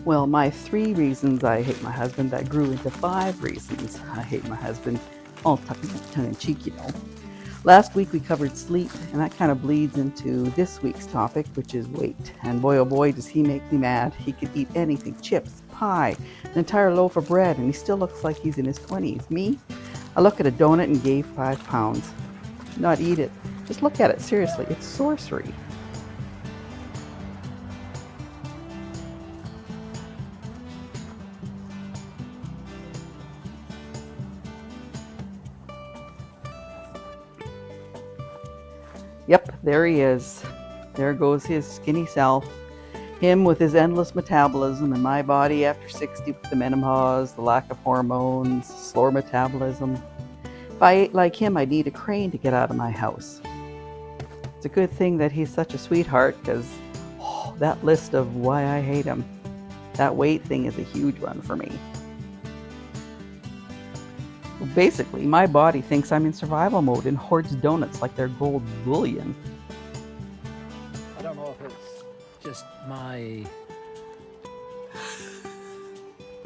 Well, my 3 reasons I hate my husband that grew into 5 reasons I hate my husband, all tongue in cheek, you know. Last week we covered sleep, and that kind of bleeds into this week's topic, which is weight. And boy, oh boy, does he make me mad. He could eat anything, chips, pie, an entire loaf of bread, and he still looks like he's in his 20s. Me, I look at a donut and gain 5 pounds. Not eat it. Just look at it. Seriously, it's sorcery. Yep, there he is. There goes his skinny self. Him with his endless metabolism, and my body after 60 with the menopause, the lack of hormones, slower metabolism. If I ate like him, I'd need a crane to get out of my house. It's a good thing that he's such a sweetheart, because that list of why I hate him, that weight thing is a huge one for me. Basically, my body thinks I'm in survival mode and hoards donuts like they're gold bullion. I don't know if it's just my...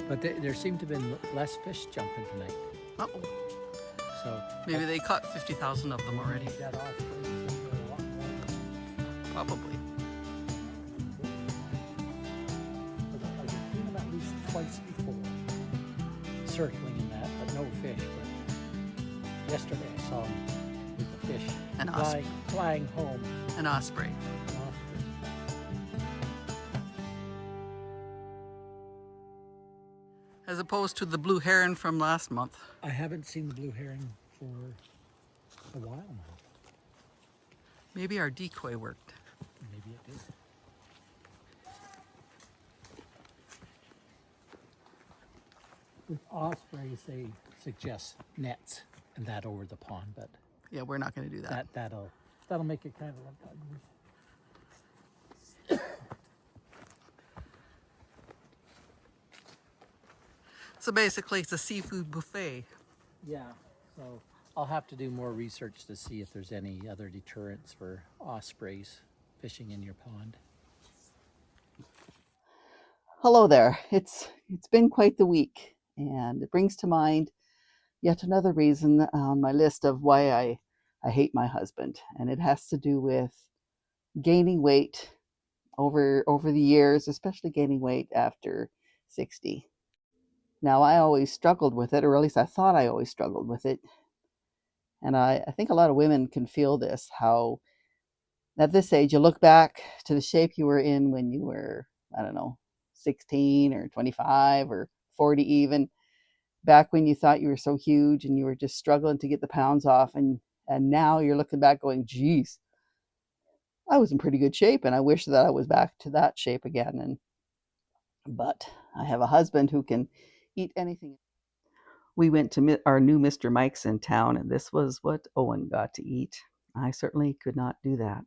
But there seemed to have been less fish jumping tonight. Uh-oh. So Maybe they caught 50,000 of them already. that off a lot more. Probably. I've seen them at least twice before, circling in that, but no fish. But yesterday I saw them with the fish flying home. An osprey. As opposed to the blue heron from last month. I haven't seen the blue herring for a while now. Maybe our decoy worked. Maybe it did. With ospreys, they suggest nets and that over the pond, but Yeah, we're not going to do that. that'll make it kind of look ugly. So basically, it's a seafood buffet. Yeah, so I'll have to do more research to see if there's any other deterrents for ospreys fishing in your pond. Hello there. It's been quite the week, and it brings to mind yet another reason on my list of why I hate my husband, and it has to do with gaining weight over the years, especially gaining weight after 60. Now, I always struggled with it, or at least I thought I always struggled with it. And I think a lot of women can feel this, how at this age you look back to the shape you were in when you were, I don't know, 16 or 25 or 40 even, back when you thought you were so huge and you were just struggling to get the pounds off. And now you're looking back going, geez, I was in pretty good shape and I wish that I was back to that shape again. But I have a husband who can eat anything. We went to our new Mr. Mike's in town, and this was what Owen got to eat. I certainly could not do that.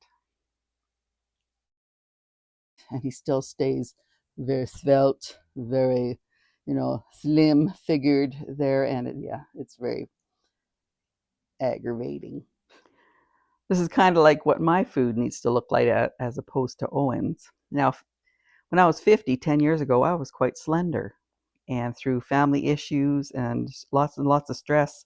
And he still stays very svelte, very, slim figured there. And it's very aggravating. This is kind of like what my food needs to look like as opposed to Owen's. Now, when I was 50, 10 years ago, I was quite slender. And through family issues and lots of stress,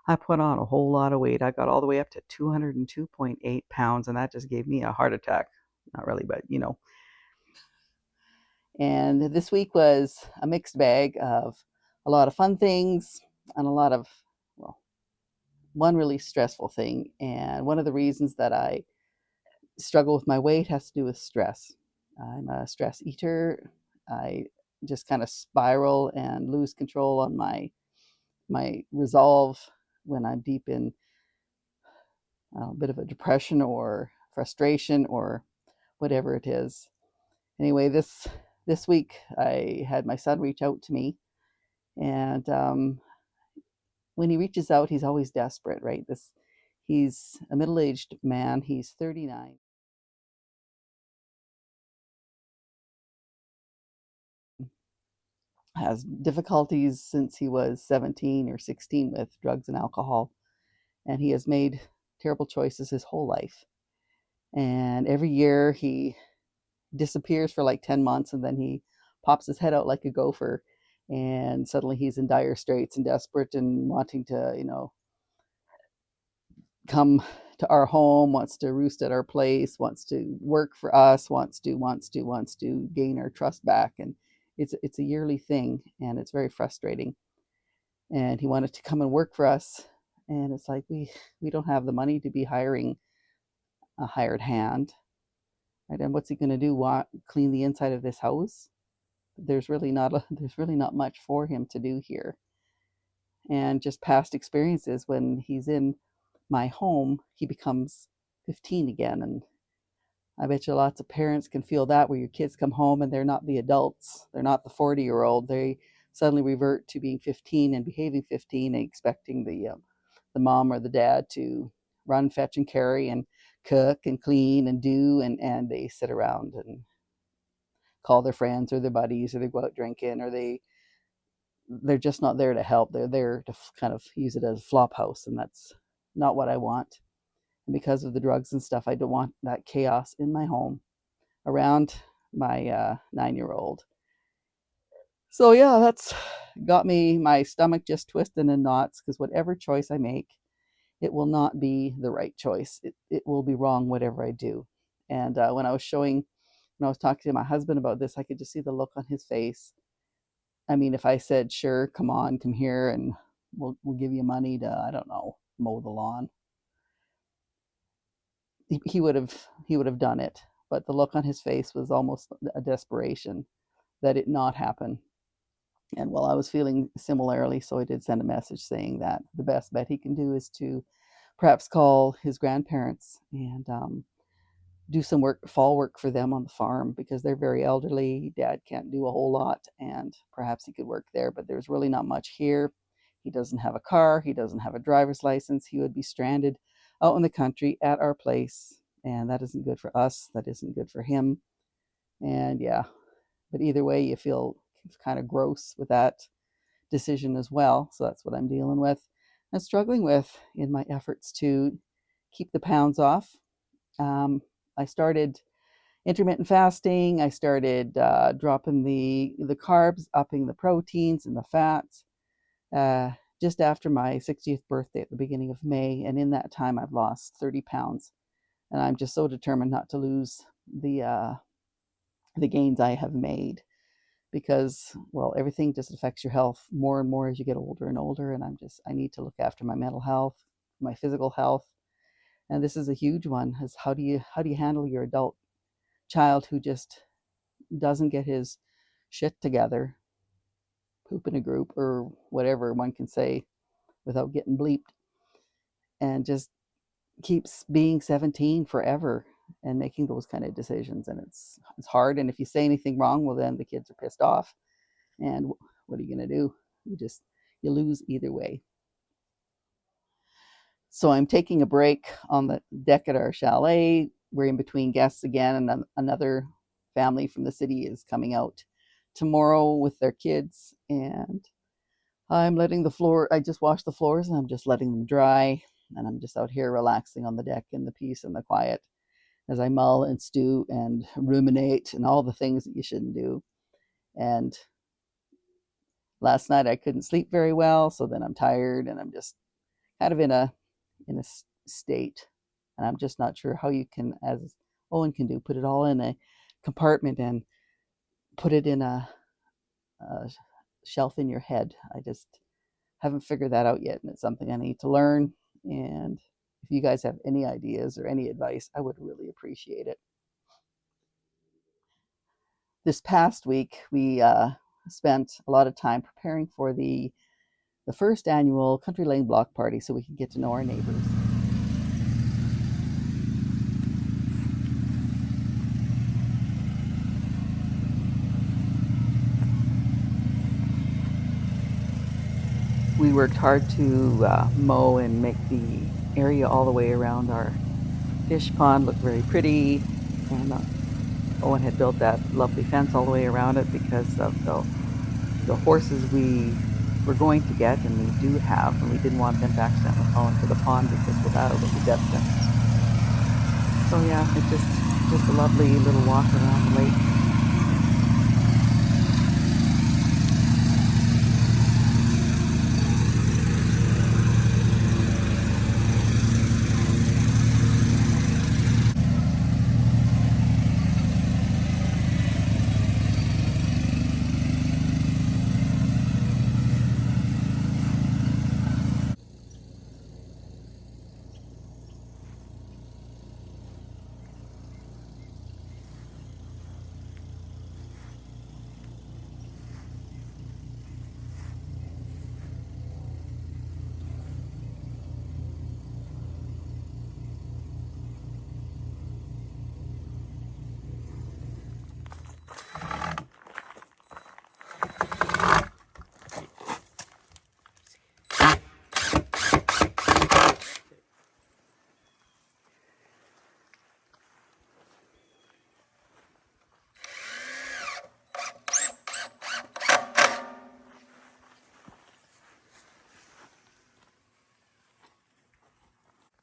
I put on a whole lot of weight. I got all the way up to 202.8 pounds, and that just gave me a heart attack. Not really, but And this week was a mixed bag of a lot of fun things and a lot of, well, one really stressful thing. And one of the reasons that I struggle with my weight has to do with stress. I'm a stress eater. I just kind of spiral and lose control on my resolve when I'm deep in a bit of a depression or frustration or whatever it is. Anyway, this week I had my son reach out to me, and when he reaches out, he's always desperate, right? He's a middle-aged man. He's 39. Has difficulties since he was 17 or 16 with drugs and alcohol, and he has made terrible choices his whole life. And every year he disappears for like 10 months, and then he pops his head out like a gopher, and suddenly he's in dire straits and desperate and wanting to, come to our home, wants to roost at our place, wants to work for us, wants to gain our trust back. And it's a yearly thing, and it's very frustrating. And he wanted to come and work for us, and it's like we don't have the money to be hiring a hired hand, right? And what's he going to do? Clean the inside of this house? There's really not much for him to do here. And just past experiences, when he's in my home, he becomes 15 again. And I bet you lots of parents can feel that, where your kids come home and they're not the adults, they're not the 40-year-old. They suddenly revert to being 15 and behaving 15 and expecting the mom or the dad to run, fetch, and carry and cook and clean and do, and they sit around and call their friends or their buddies, or they go out drinking, or they're just not there to help. They're there to kind of use it as a flop house, and that's not what I want. And because of the drugs and stuff, I don't want that chaos in my home around my 9-year-old. So yeah, that's got my stomach just twisting in knots, because whatever choice I make, it will not be the right choice. It will be wrong, whatever I do. And when I was talking to my husband about this, I could just see the look on his face. I mean, if I said, sure, come on, come here, and we'll give you money to, I don't know, mow the lawn, he would have done it. But the look on his face was almost a desperation that it not happen. And well, I was feeling similarly, so I did send a message saying that the best bet he can do is to perhaps call his grandparents and do some fall work for them on the farm, because they're very elderly. Dad can't do a whole lot, and perhaps he could work there, but there's really not much here. He doesn't have a car. He doesn't have a driver's license. He would be stranded out in the country at our place, and that isn't good for us. That isn't good for him. And yeah, but either way, you feel kind of gross with that decision as well. So that's what I'm dealing with and struggling with in my efforts to keep the pounds off. I started intermittent fasting. I started dropping the carbs, upping the proteins and the fats, uh, just after my 60th birthday at the beginning of May. And in that time, I've lost 30 pounds. And I'm just so determined not to lose the gains I have made, because, well, everything just affects your health more and more as you get older and older. And I need to look after my mental health, my physical health. And this is a huge one, is how do you handle your adult child who just doesn't get his shit together, poop in a group or whatever one can say without getting bleeped, and just keeps being 17 forever and making those kind of decisions. And it's hard. And if you say anything wrong, well, then the kids are pissed off. And what are you going to do? You lose either way. So I'm taking a break on the deck at our chalet. We're in between guests again, and another family from the city is coming out tomorrow with their kids. And I just washed the floors, and I'm just letting them dry. And I'm just out here relaxing on the deck in the peace and the quiet as I mull and stew and ruminate and all the things that you shouldn't do. And last night I couldn't sleep very well, so then I'm tired, and I'm just kind of in a state. And I'm just not sure how you can, as Owen can do, put it all in a compartment and put it in a shelf in your head. I just haven't figured that out yet, and it's something I need to learn. And if you guys have any ideas or any advice, I would really appreciate it. This past week, we spent a lot of time preparing for the first annual Country Lane Block Party, so we can get to know our neighbors. We worked hard to mow and make the area all the way around our fish pond look very pretty. And Owen had built that lovely fence all the way around it because of the horses we were going to get, and we do have, and we didn't want them to accidentally fall into the pond, because without it would be death sentence. So yeah, it's just a lovely little walk around the lake.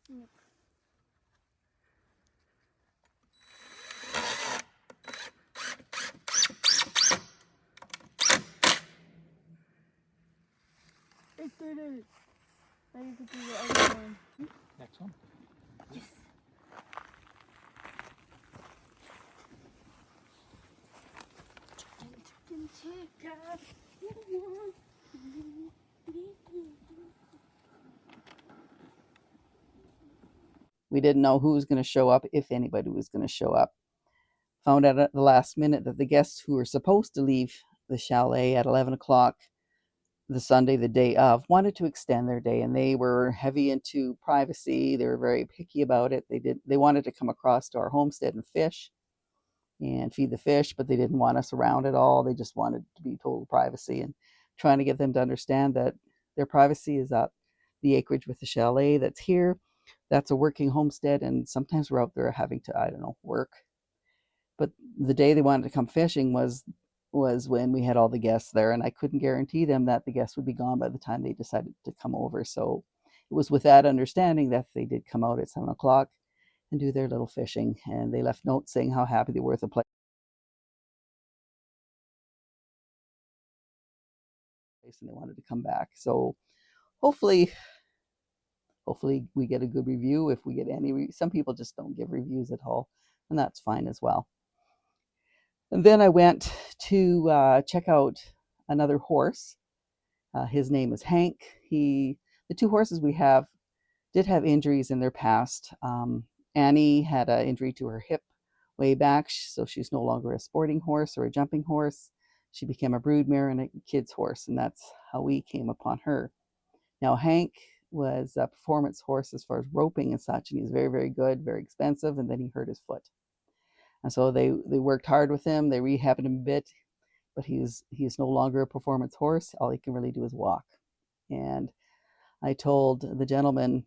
Yep. I did it. Now you can do the other one. Next one. Yes. Chicken tikka. We didn't know who was going to show up, if anybody was going to show up. Found out at the last minute that the guests who were supposed to leave the chalet at 11 o'clock the Sunday, the day of, wanted to extend their day, and they were heavy into privacy. They were very picky about it. They wanted to come across to our homestead and fish and feed the fish, but they didn't want us around at all. They just wanted to be total privacy, and trying to get them to understand that their privacy is up the acreage with the chalet that's here. That's a working homestead, and sometimes we're out there having to, I don't know, work. But the day they wanted to come fishing was when we had all the guests there, and I couldn't guarantee them that the guests would be gone by the time they decided to come over. So it was with that understanding that they did come out at 7 o'clock and do their little fishing, and they left notes saying how happy they were with the place and they wanted to come back. So hopefully we get a good review. If we get any, some people just don't give reviews at all, and that's fine as well. And then I went to check out another horse. His name is Hank. The two horses we have did have injuries in their past. Annie had an injury to her hip way back, so she's no longer a sporting horse or a jumping horse. She became a broodmare and a kid's horse, and that's how we came upon her. Now, Hank was a performance horse as far as roping and such, and he was very, very good, very expensive, and then he hurt his foot. And so they worked hard with him, they rehabbed him a bit, but he's no longer a performance horse. All he can really do is walk. And I told the gentleman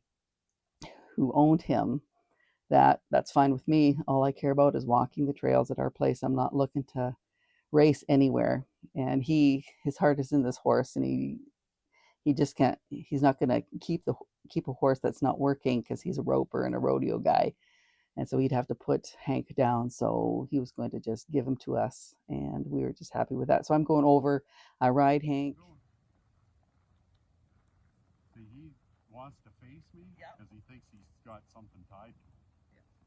who owned him that that's fine with me. All I care about is walking the trails at our place. I'm not looking to race anywhere. And his heart is in this horse, and he just can't. He's not going to keep a horse that's not working because he's a roper and a rodeo guy. And so he'd have to put Hank down. So he was going to just give him to us, and we were just happy with that. So I'm going over. I ride Hank. See, he wants to face me because he thinks he's got something tied to him.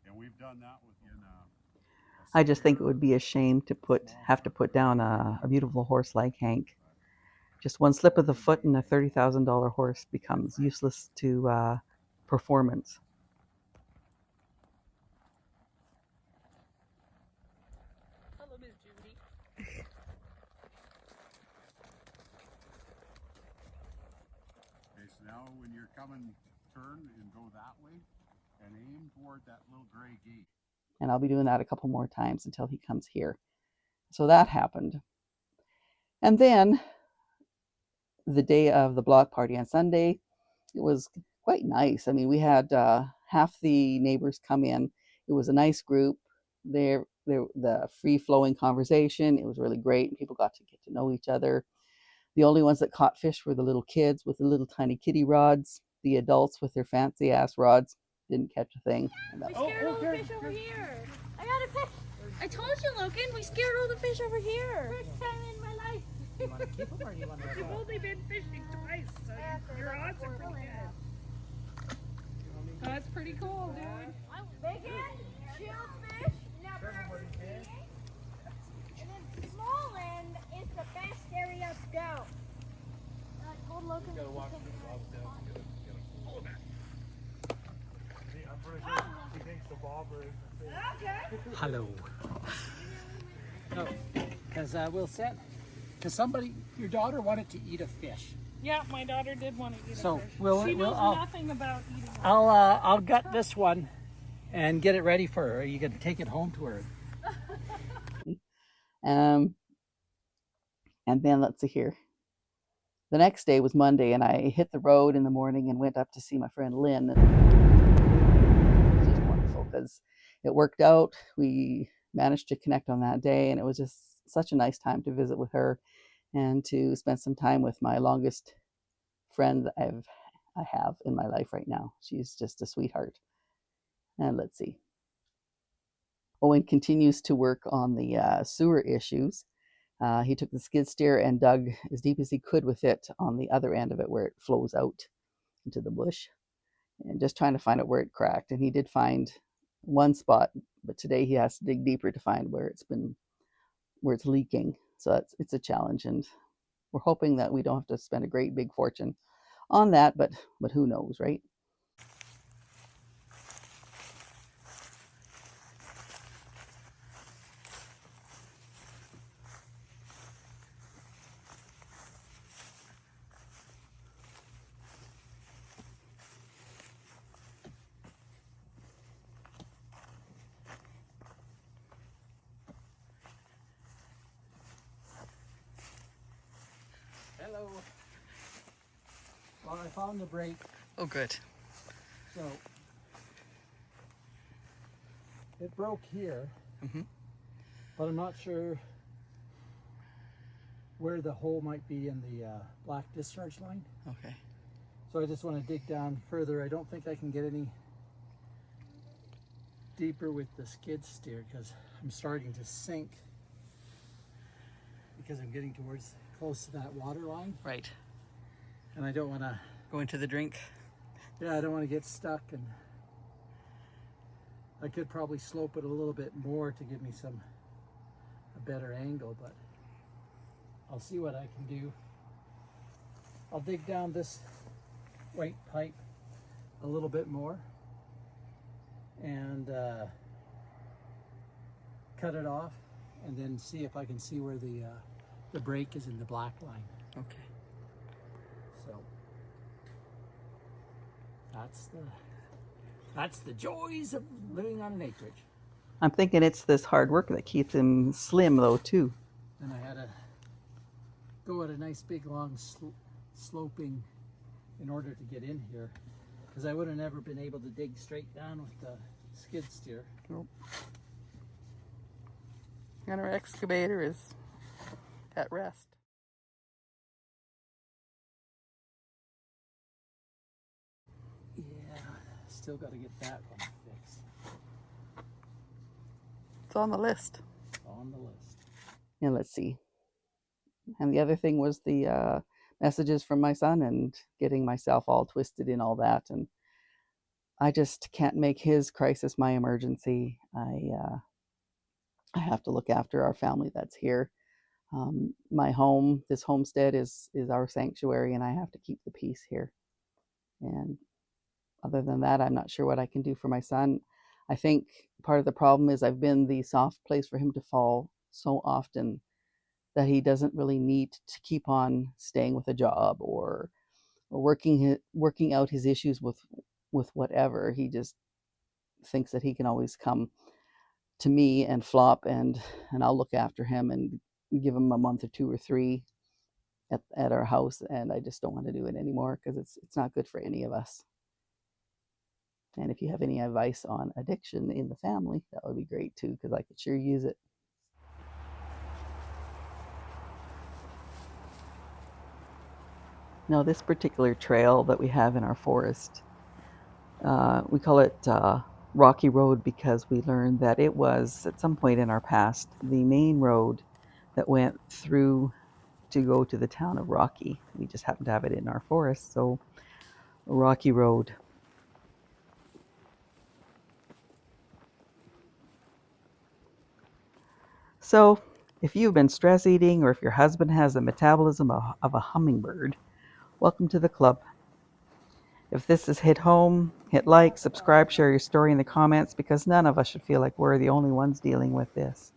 And we've done that within I just think it would be a shame to have to put down a beautiful horse like Hank. Just one slip of the foot and a $30,000 horse becomes useless to performance. Hello, Miss Judy. Okay, so now when you're coming, turn and go that way and aim toward that little gray gate. And I'll be doing that a couple more times until he comes here. So that happened. And then the day of the block party on Sunday, it was quite nice. I mean, we had half the neighbors come in. It was a nice group. The free-flowing conversation, it was really great. People got to get to know each other. The only ones that caught fish were the little kids with the little tiny kitty rods. The adults with their fancy-ass rods didn't catch a thing. We scared all the fish over here. I got a fish. I told you, Logan, we scared all the fish over here. First time in my life. You want to keep them or do you want to let You've go? only been fishing twice, so your odds are pretty good. That's pretty cool, dude. Big end, chill fish, never eating. And then small end is the best area to go. I told Logan to walk take through it. the gloves down. Hold that. I'm pretty sure he thinks the bobber is the same. Okay. Hello. No, because we'll set. Because your daughter wanted to eat a fish. Yeah, my daughter did want to eat So a fish. we'll- She we'll- knows I'll- nothing about eating a fish. I'll gut this one and get it ready for her. You can take it home to her. And then let's see here. The next day was Monday, and I hit the road in the morning and went up to see my friend Lynn. It was just wonderful because it worked out. We managed to connect on that day, and it was just such a nice time to visit with her and to spend some time with my longest friend I have in my life right now. She's just a sweetheart. And let's see. Owen continues to work on the sewer issues. He took the skid steer and dug as deep as he could with it on the other end of it where it flows out into the bush, and just trying to find out where it cracked. And he did find one spot, but today he has to dig deeper to find where it's leaking. So it's a challenge, and we're hoping that we don't have to spend a great big fortune on that, but who knows, right? Hello. Well, I found the break. Oh, good. So it broke here, but I'm not sure where the hole might be in the black discharge line. Okay. So I just want to dig down further. I don't think I can get any deeper with the skid steer because I'm starting to sink because I'm getting towards close to that water line. Right. And I don't want to Go into the drink. I don't want to get stuck, and I could probably slope it a little bit more to give me a better angle, but I'll see what I can do. I'll dig down this white pipe a little bit more and cut it off, and then see if I can see where the break is in the black line. Okay. So that's the joys of living on an acreage. I'm thinking it's this hard work that keeps him slim, though, too. And I had to go at a nice big long sloping in order to get in here, because I would have never been able to dig straight down with the skid steer. Nope. And our excavator is at rest. Yeah, still got to get that one fixed. It's on the list. On the list. And let's see. And the other thing was the messages from my son and getting myself all twisted in all that. And I just can't make his crisis my emergency. I have to look after our family that's here. My home, this homestead is our sanctuary, and I have to keep the peace here. And other than that, I'm not sure what I can do for my son. I think part of the problem is I've been the soft place for him to fall so often that he doesn't really need to keep on staying with a job or working out his issues with whatever. He just thinks that he can always come to me and flop, and I'll look after him and give him a month or two or three at our house. And I just don't want to do it anymore because it's not good for any of us. And if you have any advice on addiction in the family, that would be great too, because I could sure use it. Now, this particular trail that we have in our forest, we call it Rocky Road because we learned that it was, at some point in our past, the main road that went through to go to the town of Rocky. We just happened to have it in our forest, so Rocky Road. So if you've been stress eating, or if your husband has the metabolism of a hummingbird, welcome to the club. If this has hit home, hit like, subscribe, share your story in the comments, because none of us should feel like we're the only ones dealing with this.